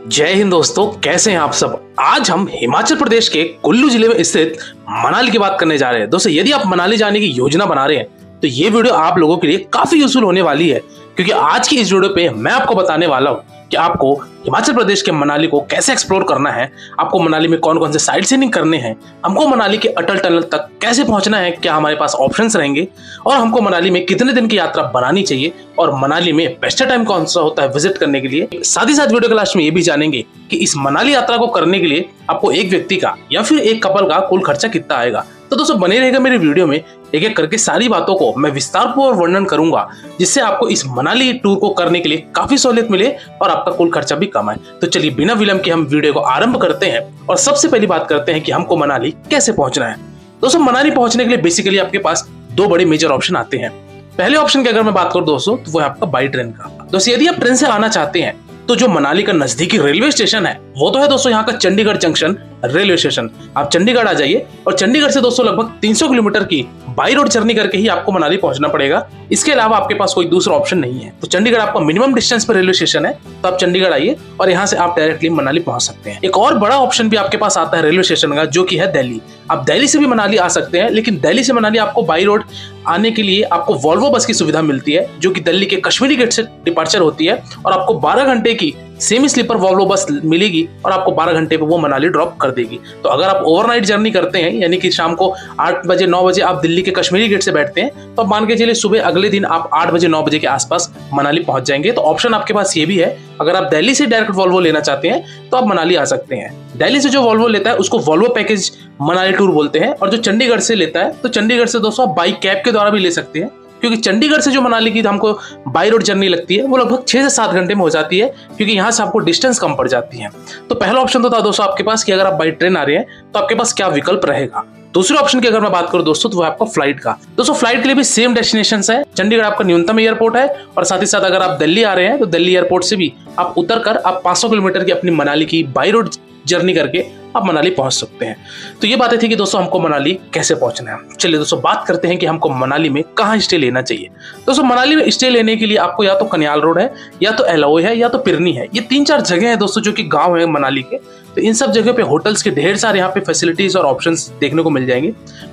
जय हिंद दोस्तों, कैसे हैं आप सब। आज हम हिमाचल प्रदेश के कुल्लू जिले में स्थित मनाली की बात करने जा रहे हैं। दोस्तों, यदि आप मनाली जाने की योजना बना रहे हैं तो ये वीडियो आप लोगों के लिए काफी यूजफुल होने वाली है, क्योंकि आज की इस वीडियो पे मैं आपको बताने वाला हूँ कि आपको हिमाचल प्रदेश के मनाली को कैसे एक्सप्लोर करना है, आपको मनाली में कौन कौन से साइट सीइंग करने हैं, हमको मनाली के अटल टनल तक कैसे पहुंचना है, क्या हमारे पास ऑप्शंस रहेंगे और हमको मनाली में कितने दिन की यात्रा बनानी चाहिए और मनाली में बेस्ट टाइम कौन सा होता है विजिट करने के लिए। साथ ही साथ वीडियो के लास्ट में ये भी जानेंगे कि इस मनाली यात्रा को करने के लिए आपको एक व्यक्ति का या फिर एक कपल का कुल खर्चा कितना आएगा। तो दोस्तों बने रहेगा मेरे वीडियो में, एक एक करके सारी बातों को मैं विस्तारपूर्वक वर्णन करूंगा, जिससे आपको इस मनाली टूर को करने के लिए काफी सहूलियत मिले और आपका कुल खर्चा भी कम आए। तो चलिए बिना विलंब के हम वीडियो को आरंभ करते हैं और सबसे पहली बात करते हैं कि हमको मनाली कैसे पहुंचना है। दोस्तों, मनाली पहुंचने के लिए बेसिकली आपके पास दो बड़े मेजर ऑप्शन आते हैं। पहले ऑप्शन की अगर मैं बात करूं दोस्तों, तो वो है आपका बाई ट्रेन का। दोस्तों, यदि आप ट्रेन से आना चाहते हैं तो जो मनाली का नजदीकी रेलवे स्टेशन है वो तो है दोस्तों यहाँ का चंडीगढ़ जंक्शन रेलवे स्टेशन। आप चंडीगढ़ आ जाइए और चंडीगढ़ से दोस्तों लगभग 300 किलोमीटर की बाई रोड जर्नी करके ही आपको मनाली पहुंचना पड़ेगा। इसके अलावा आपके पास कोई दूसरा ऑप्शन नहीं है। तो चंडीगढ़ आपका मिनिमम डिस्टेंस पर रेलवे स्टेशन है, तो आप चंडीगढ़ आइए और यहाँ से आप डायरेक्टली मनाली पहुंच सकते हैं। एक और बड़ा ऑप्शन भी आपके पास आता है रेलवे स्टेशन का, जो कि है दिल्ली। आप दिल्ली से भी मनाली आ सकते हैं, लेकिन दिल्ली से मनाली आपको बाई रोड आने के लिए आपको वॉल्वो बस की सुविधा मिलती है, जो कि दिल्ली के कश्मीरी गेट से डिपार्चर होती है और आपको 12 घंटे की सेमी स्लीपर वॉल्वो बस मिलेगी और आपको 12 घंटे पे वो मनाली ड्रॉप कर देगी। तो अगर आप ओवरनाइट जर्नी करते हैं, यानी कि शाम को 8 बजे 9 बजे आप दिल्ली के कश्मीरी गेट से बैठते हैं, तो आप मान के चलिए सुबह अगले दिन आप 8 बजे 9 बजे के आसपास मनाली पहुंच जाएंगे। तो ऑप्शन आपके पास ये भी है, अगर आप दिल्ली से डायरेक्ट वॉल्वो लेना चाहते हैं तो आप मनाली आ सकते हैं। दिल्ली से जो वॉल्वो लेता है उसको वॉल्वो पैकेज मनाली टूर बोलते हैं, और जो चंडीगढ़ से लेता है तो चंडीगढ़ से दोस्तों आप बाई कैब के द्वारा भी ले सकते हैं, क्योंकि चंडीगढ़ से जो मनाली की हमको बाई रोड जर्नी लगती है वो लगभग 6 से 7 घंटे में हो जाती है, क्योंकि यहाँ से आपको डिस्टेंस कम पड़ जाती है। तो पहला ऑप्शन तो था दोस्तों आपके पास कि अगर आप बाई ट्रेन आ रहे हैं तो आपके पास क्या विकल्प रहेगा। दूसरे ऑप्शन की अगर मैं बात करूं दोस्तों, तो वो आपका फ्लाइट का। दोस्तों, फ्लाइट के लिए भी सेम डेस्टिनेशन है। चंडीगढ़ आपका न्यूनतम एयरपोर्ट है, और साथ ही साथ अगर आप दिल्ली आ रहे हैं तो दिल्ली एयरपोर्ट से भी आप उतर कर आप 500 किलोमीटर की अपनी मनाली की बाई रोड जर्नी करके आप मनाली पहुंच सकते हैं। तो ये बातें थी कि दोस्तों हमको मनाली कैसे पहुंचना है। चलिए दोस्तों बात करते हैं कि हमको मनाली में कहाँ स्टे लेना चाहिए। दोस्तों, मनाली में स्टे लेने के लिए आपको या तो कन्याल रोड है, या तो एलोए है, या तो पिरनी है। ये 3-4 जगह है दोस्तों जो कि गांव है मनाली के। तो इन सब जगह पे होटल्स के ढेर सारे यहाँ पे फैसिलिटीज और ऑप्शंस देखने को मिल जाएंगे।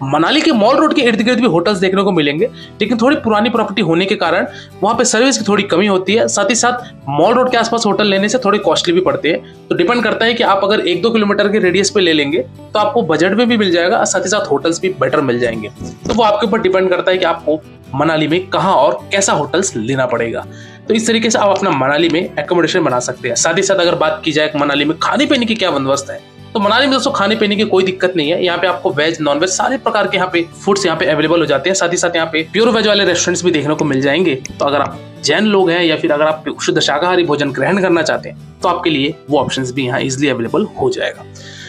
मनाली के मॉल रोड के इर्द गिर्द भी होटल्स देखने को मिलेंगे, लेकिन थोड़ी पुरानी प्रॉपर्टी होने के कारण वहाँ पे सर्विस की थोड़ी कमी होती है। साथ ही साथ मॉल रोड के आसपास होटल लेने से थोड़े कॉस्टली भी पड़ते हैं। तो डिपेंड करता है कि आप अगर 1-2 किलोमीटर के रेडियस पे ले लेंगे तो आपको बजट में भी मिल जाएगा और साथ ही साथ होटल्स भी बेटर मिल जाएंगे। तो वो आपके ऊपर डिपेंड करता है कि आपको मनाली में कहाँ और कैसा होटल्स लेना पड़ेगा। तो इस तरीके से आप अपना मनाली में एकोमोडेशन बना सकते हैं। साथ ही साथ अगर बात की जाए मनाली में खाने पीने की क्या बंदोबस्त है, तो मनाली में दोस्तों खाने पीने की कोई दिक्कत नहीं है। यहाँ पे आपको वेज नॉन वेज सारे प्रकार के यहाँ पे फूड्स यहाँ पे अवेलेबल हो जाते हैं। साथ ही साथ यहाँ पे प्योर वेज वाले रेस्टोरेंट्स भी देखने को मिल जाएंगे। तो अगर आप जैन लोग हैं या फिर अगर आप शुद्ध शाकाहारी भोजन ग्रहण करना चाहते हैं तो आपके लिए वो ऑप्शंस भी यहाँ इजिली अवेलेबल हो जाएगा।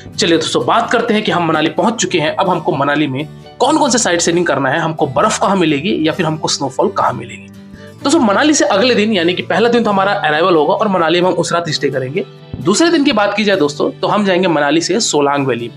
चलिए दोस्तों बात करते हैं कि हम मनाली पहुंच चुके हैं। अब हमको मनाली में कौन कौन से साइट सीइंग करना है, हमको बर्फ कहाँ मिलेगी या फिर हमको स्नोफॉल कहाँ मिलेगी। दोस्तों, मनाली से अगले दिन यानी कि पहला दिन तो हमारा अराइवल होगा और मनाली में हम उस रात स्टे करेंगे। दूसरे दिन की बात की जाए दोस्तों, तो हम जाएंगे मनाली से सोलांग वैली।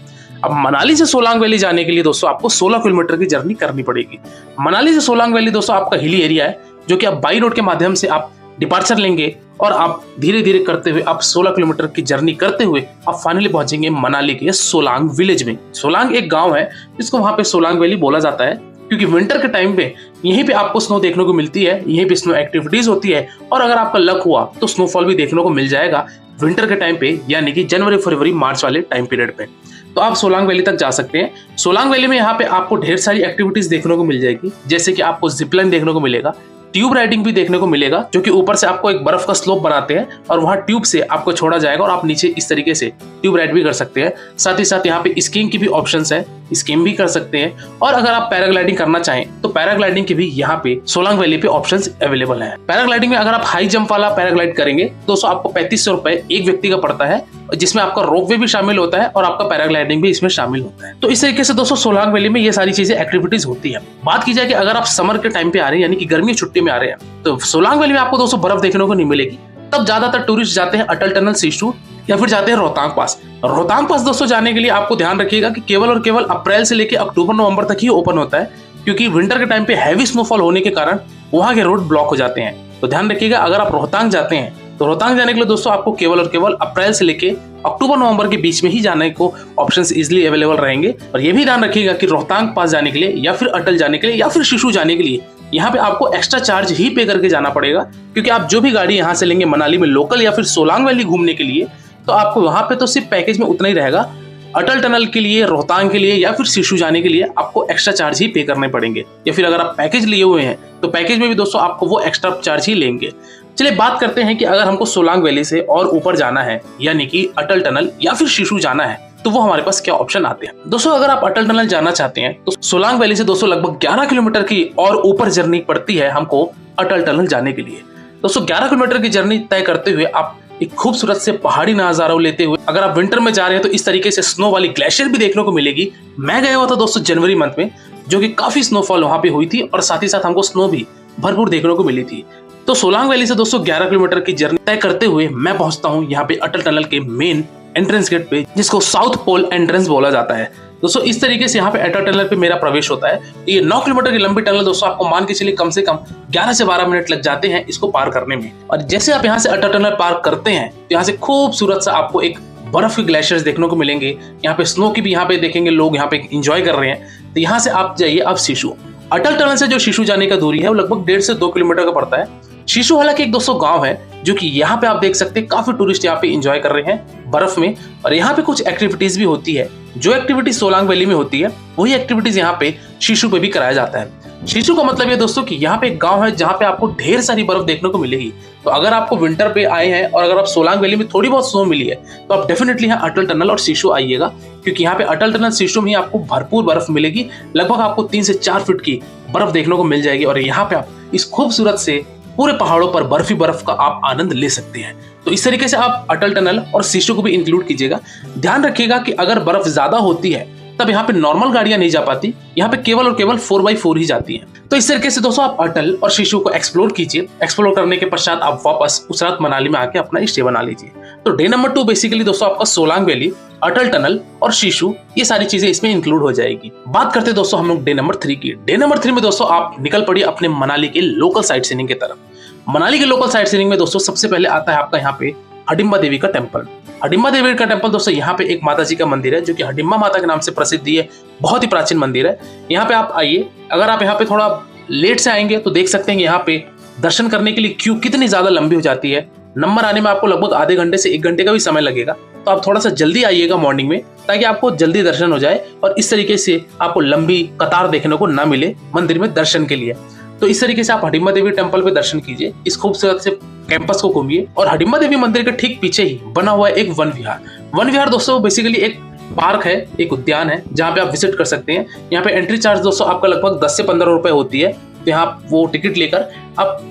अब मनाली से सोलांग वैली जाने के लिए दोस्तों आपको 16 किलोमीटर की जर्नी करनी पड़ेगी। मनाली से सोलांग वैली दोस्तों आपका हिली एरिया है, जो कि आप बाई रोड के माध्यम से आप डिपार्चर लेंगे और आप धीरे धीरे करते हुए आप 16 किलोमीटर की जर्नी करते हुए आप फाइनली पहुंचेंगे मनाली के सोलांग विलेज में। सोलांग एक गांव है जिसको वहां पे सोलांग वैली बोला जाता है, क्योंकि विंटर के टाइम पे यहीं पे आपको स्नो देखने को मिलती है, यहीं पे स्नो एक्टिविटीज होती है, और अगर आपका लक हुआ तो स्नोफॉल भी देखने को मिल जाएगा विंटर के टाइम पे, यानी कि जनवरी फरवरी मार्च वाले टाइम पीरियड पे। तो आप सोलांग वैली तक जा सकते हैं। सोलांग वैली में यहाँ पे आपको ढेर सारी एक्टिविटीज देखने को मिल जाएगी, जैसे कि आपको जिपलाइन देखने को मिलेगा, ट्यूब राइडिंग भी देखने को मिलेगा, जो कि ऊपर से आपको एक बर्फ का स्लोप बनाते हैं और वहां ट्यूब से आपको छोड़ा जाएगा और आप नीचे इस तरीके से ट्यूब राइड भी कर सकते हैं। साथ ही साथ यहाँ पे स्कीइंग की भी ऑप्शंस है, स्कीइंग भी कर सकते हैं। और अगर आप पैराग्लाइडिंग करना चाहें तो पैराग्लाइडिंग की भी यहाँ पे सोलांग वैली पे ऑप्शंस अवेलेबल है। पैराग्लाइडिंग में अगर आप हाई जंप वाला पैराग्लाइड करेंगे दोस्तों आपको 3500 रुपए एक व्यक्ति का पड़ता है, जिसमें आपका रोपवे भी शामिल होता है और आपका पैराग्लाइडिंग भी इसमें शामिल होता है। तो इस तरीके से दोस्तों सोलांग वैली में ये सारी चीजें एक्टिविटीज होती है। बात की जाए कि अगर आप समर के टाइम पे आ रहे हैं, यानी कि गर्मी छुट्टी में आ रहे हैं, तो सोलांग वैली में आपको दोस्तों बर्फ देखने को नहीं मिलेगी। तब ज्यादातर टूरिस्ट जाते हैं अटल टनल सीशू या फिर जाते हैं रोहतांग पास। रोहतांग पास दोस्तों जाने के लिए आपको ध्यान रखिएगा कि केवल और केवल अप्रैल से लेकर अक्टूबर नवंबर तक ही ओपन होता है, क्योंकि विंटर के टाइम पे हैवी स्नोफॉल होने के कारण वहां के रोड ब्लॉक हो जाते हैं। तो ध्यान रखिएगा, अगर आप रोहतांग जाते हैं तो रोहतांग जाने के लिए दोस्तों आपको केवल और केवल अप्रैल से लेके अक्टूबर नवंबर के बीच में ही जाने को ऑप्शंस इजीली अवेलेबल रहेंगे। और ये भी ध्यान रखिएगा कि रोहतांग पास जाने के लिए या फिर अटल जाने के लिए या फिर शिशु जाने के लिए यहाँ पे आपको एक्स्ट्रा चार्ज ही पे करके जाना पड़ेगा, क्योंकि आप जो भी गाड़ी यहाँ से लेंगे मनाली में लोकल या फिर सोलांग वैली घूमने के लिए, तो आपको वहां पे तो सिर्फ पैकेज में उतना ही रहेगा। अटल टनल के लिए, रोहतांग के लिए या फिर शिशु जाने के लिए आपको एक्स्ट्रा चार्ज ही पे करने पड़ेंगे। या फिर अगर आप पैकेज लिए हुए हैं तो पैकेज में भी दोस्तों आपको वो एक्स्ट्रा चार्ज ही लेंगे। चलिए बात करते हैं कि अगर हमको सोलांग वैली से और ऊपर जाना है, यानी कि अटल टनल या फिर शिशु जाना है, तो वो हमारे पास क्या ऑप्शन आते हैं। दोस्तों अगर आप अटल टनल जाना चाहते हैं तो सोलांग वैली से दोस्तों लगभग 11 किलोमीटर की और ऊपर जर्नी पड़ती है हमको अटल टनल जाने के लिए। दोस्तों 11 किलोमीटर की जर्नी तय करते हुए आप एक खूबसूरत से पहाड़ी नजारा लेते हुए, अगर आप विंटर में जा रहे हैं तो इस तरीके से स्नो वाली ग्लेशियर भी देखने को मिलेगी। मैं गया हुआ था दोस्तों जनवरी मंथ में, जो कि काफी स्नोफॉल वहां पे हुई थी और साथ ही साथ हमको स्नो भी भरपूर देखने को मिली थी। तो सोलांग वैली से दोस्तों 11 किलोमीटर की जर्नी तय करते हुए मैं पहुंचता हूं यहाँ पे अटल टनल के मेन एंट्रेंस गेट पे, जिसको साउथ पोल एंट्रेंस बोला जाता है। दोस्तों इस तरीके से यहाँ पे अटल टनल पे मेरा प्रवेश होता है। ये 9 किलोमीटर की लंबी टनल दोस्तों आपको मान के चलिए कम से कम 11 से 12 मिनट लग जाते हैं इसको पार करने में। और जैसे आप यहाँ से अटल टनल पार करते हैं तो यहाँ से खूबसूरत सा आपको एक बर्फ के ग्लेशियर्स देखने को मिलेंगे। यहाँ पे स्नो की भी यहाँ पे देखेंगे लोग यहाँ पे इंजॉय कर रहे हैं। तो यहाँ से आप जाइए अब शिशु। अटल टनल से जो शिशु जाने का दूरी है वो लगभग 1.5 से 2 किलोमीटर का पड़ता है। शिशु हालांकि एक दोस्तों गांव है, जो कि यहाँ पे आप देख सकते हैं काफी टूरिस्ट यहाँ पे एंजॉय कर रहे हैं बर्फ में। और यहाँ पे कुछ एक्टिविटीज भी होती है, जो एक्टिविटीज सोलांग वैली में होती है वही एक्टिविटीज यहाँ पे शिशु पे भी कराया जाता है। शिशु का मतलब ये दोस्तों कि यहाँ पे एक गांव है जहाँ पे आपको ढेर सारी बर्फ देखने को मिलेगी। तो अगर आपको विंटर पे आए हैं और अगर आप सोलांग वैली में थोड़ी बहुत स्नो मिली है तो आप डेफिनेटली यहाँ अटल टनल और शिशु आइएगा, क्योंकि यहाँ पे अटल टनल शिशु में ही आपको भरपूर बर्फ मिलेगी। लगभग आपको 3 से 4 फीट की बर्फ देखने को मिल जाएगी और यहाँ पे आप इस खूबसूरत से पूरे पहाड़ों पर बर्फ ही बर्फ का आप आनंद ले सकते हैं। तो इस तरीके से आप अटल टनल और शिशु को भी इंक्लूड कीजिएगा। ध्यान रखिएगा कि अगर बर्फ ज्यादा होती है तब यहाँ पे नॉर्मल गाड़ियां नहीं जा पाती, यहाँ पे केवल और केवल 4x4 ही जाती हैं। तो इस तरीके से दोस्तों आप अटल और शिशु को एक्सप्लोर कीजिए। एक्सप्लोर करने के पश्चात आप वापस उस रात मनाली में आके अपना स्टे बना लीजिए। तो डे नंबर 2 बेसिकली दोस्तों आपका सोलांग वैली, अटल टनल और शिशु, ये सारी चीजें इसमें इंक्लूड हो जाएगी। बात करते हैं दोस्तों हम लोग डे नंबर 3 की। डे नंबर 3 में दोस्तों आप निकल पड़िए अपने मनाली के लोकल साइट सीइंग की तरफ। मनाली के लोकल साइट सीइंग में दोस्तों सबसे पहले आता है आपका यहाँ पे हडिम्बा देवी का टेम्पल। हडिम्बा देवी का टेम्पल दोस्तों यहाँ पे एक माता जी का मंदिर है, जो कि हडिम्बा माता के नाम से प्रसिद्ध है। बहुत ही प्राचीन मंदिर है। यहाँ पे आप आइए। अगर आप यहाँ पे थोड़ा लेट से आएंगे तो देख सकते हैं यहाँ पे दर्शन करने के लिए क्यू कितनी ज्यादा लंबी हो जाती है। नंबर आने में आपको लगभग आधे घंटे से 1 घंटे का भी समय लगेगा। तो आप थोड़ा सा जल्दी आइएगा मॉर्निंग में, ताकि आपको जल्दी दर्शन हो जाए और इस तरीके से आपको लंबी कतार देखने को ना मिले मंदिर में दर्शन के लिए। तो इस तरीके से आप हडिम्बा देवी टेम्पल पे दर्शन कीजिए, इस खूबसूरत से कैंपस को घूमिए। और हडिम्बा देवी मंदिर के ठीक पीछे ही बना हुआ है एक वन विहार। वन विहार दोस्तों बेसिकली एक पार्क है, एक उद्यान है, जहाँ पे आप विजिट कर सकते हैं। यहाँ पे एंट्री चार्ज दोस्तों आपका लगभग 10 से 15 रुपए होती है। तो यहाँ वो टिकट लेकर आप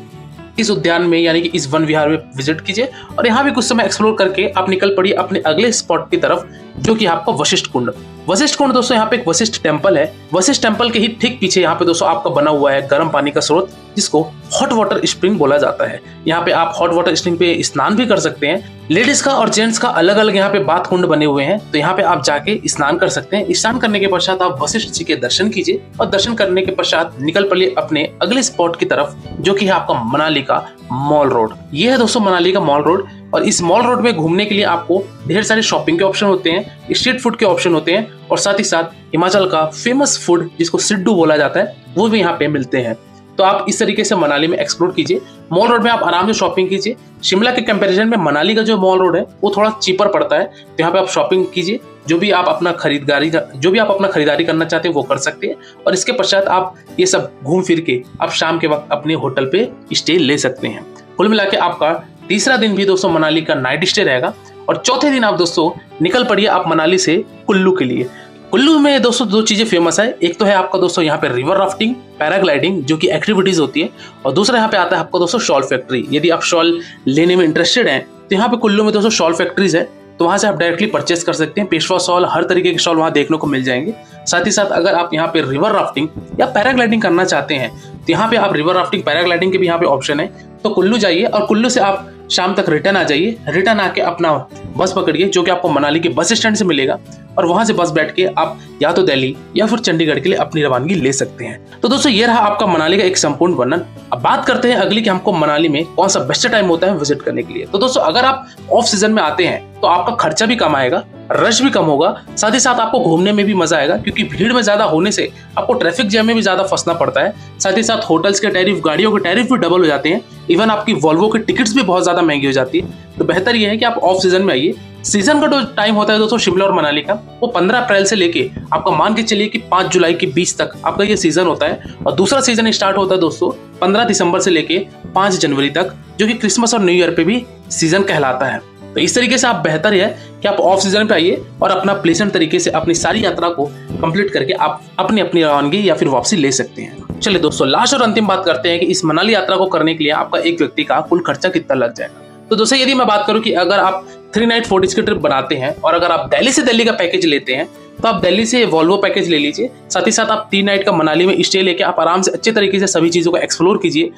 इस उद्यान में यानी कि इस वन विहार में विजिट कीजिए और यहाँ भी कुछ समय एक्सप्लोर करके आप निकल पड़िए अपने अगले स्पॉट की तरफ, जो कि आपका वशिष्ठ कुंड। वशिष्ठ कुंड दोस्तों यहाँ पे एक वशिष्ठ टेम्पल है। वशिष्ठ टेम्पल के ही ठीक पीछे यहाँ पे दोस्तों आपका बना हुआ है गर्म पानी का स्रोत, जिसको हॉट वाटर स्प्रिंग बोला जाता है। यहाँ पे आप हॉट वाटर स्प्रिंग पे स्नान भी कर सकते हैं। लेडीज का और जेंट्स का अलग अलग यहाँ पे बाथ कुंड बने हुए हैं। तो यहाँ पे आप जाके स्नान कर सकते हैं। स्नान करने के पश्चात आप वशिष्ठ जी के दर्शन कीजिए और दर्शन करने के पश्चात निकल पड़िए अपने अगले स्पॉट की तरफ, जो कि है आपका मनाली का मॉल रोड। ये है दोस्तों मनाली का मॉल रोड। और इस मॉल रोड में घूमने के लिए आपको ढेर सारे शॉपिंग के ऑप्शन होते हैं, स्ट्रीट फूड के ऑप्शन होते हैं और साथ ही साथ हिमाचल का फेमस फूड जिसको सिड्डू बोला जाता है वो भी यहाँ पे मिलते हैं। तो आप इस तरीके से मनाली में एक्सप्लोर कीजिए। मॉल रोड में आप आराम से शॉपिंग कीजिए। शिमला के कंपैरिजन में मनाली का जो मॉल रोड है वो थोड़ा चीपर पड़ता है। तो यहाँ पे आप शॉपिंग कीजिए, जो भी आप अपना खरीदारी करना चाहते हैं वो कर सकते हैं। और इसके पश्चात आप ये सब घूम फिर के आप शाम के वक्त अपने होटल पे स्टे ले सकते हैं। कुल मिला के आपका तीसरा दिन भी दोस्तों मनाली का नाइट स्टे रहेगा। और चौथे दिन आप दोस्तों निकल पड़िए आप मनाली से कुल्लू के लिए। कुल्लू में दोस्तों 2 चीजें फेमस है। एक तो है आपका दोस्तों यहाँ पे रिवर राफ्टिंग, पैराग्लाइडिंग, जो कि एक्टिविटीज होती है। और दूसरा यहाँ पे आता है आपका दोस्तों शॉल फैक्ट्री। यदि आप शॉल लेने में इंटरेस्टेड हैं तो यहाँ पे कुल्लू में दोस्तों शॉल फैक्ट्रीज है, तो वहां से आप डायरेक्टली परचेस कर सकते हैं। पेशवा शॉल, हर तरीके के शॉल वहां देखने को मिल जाएंगे। साथ ही साथ अगर आप यहाँ पे रिवर राफ्टिंग या पैराग्लाइडिंग करना चाहते हैं तो यहाँ पे आप रिवर राफ्टिंग, पैराग्लाइडिंग के भी यहाँ पे ऑप्शन है। तो कुल्लू जाइए और कुल्लू से आप शाम तक रिटर्न आ जाइए। रिटर्न आके अपना बस पकड़िए जो कि आपको मनाली के बस स्टैंड से मिलेगा, और वहां से बस बैठ के आप या तो दिल्ली या फिर चंडीगढ़ के लिए अपनी रवानगी ले सकते हैं। तो दोस्तों ये रहा आपका मनाली का एक संपूर्ण वर्णन। अब बात करते हैं अगली कि हमको मनाली में कौन सा बेस्ट टाइम होता है विजिट करने के लिए। तो दोस्तों अगर आप ऑफ सीजन में आते हैं तो आपका खर्चा भी कम आएगा, रश भी कम होगा, साथ ही साथ आपको घूमने में भी मजा आएगा, क्योंकि भीड़ में ज्यादा होने से आपको ट्रैफिक जैम में भी ज्यादा फंसना पड़ता है। साथ ही साथ होटल्स के टैरिफ, गाड़ियों के टैरिफ भी डबल हो जाते हैं, इवन आपकी वॉल्वो की टिकट्स भी बहुत ज्यादा महंगी हो जाती है। तो बेहतर यह है कि आप ऑफ सीजन में आइए। सीजन का जो टाइम होता है दोस्तों शिमला और मनाली का, वो 15 अप्रैल से लेके आपका मान के चलिए कि 5 जुलाई के बीच तक आपका ये सीजन होता है, और दूसरा सीजन स्टार्ट होता है दोस्तों 15 दिसंबर से लेके 5 जनवरी तक, जो कि क्रिसमस और न्यू ईयर पे भी सीजन कहलाता है। तो इस तरीके से आप बेहतर है कि आप ऑफ सीजन पे आइए और अपना प्लेजेंट तरीके से अपनी सारी यात्रा को कंप्लीट करके आप अपनी अपनी रवानगी या फिर वापसी ले सकते हैं। चलिए दोस्तों लास्ट और अंतिम बात करते हैं कि इस मनाली यात्रा को करने के लिए आपका एक व्यक्ति का कुल खर्चा कितना लग जाएगा। तो दोस्तों यदि मैं बात करूं कि अगर आप 3 नाइट 4 डेज की ट्रिप बनाते हैं और अगर आप दिल्ली से दिल्ली का पैकेज लेते हैं तो आप दिल्ली से वॉल्वो पैकेज ले लीजिए। साथ ही साथ आप 3 नाइट का मनाली में स्टे लेके आप आराम से अच्छे तरीके से सभी चीजों को एक्सप्लोर कीजिए।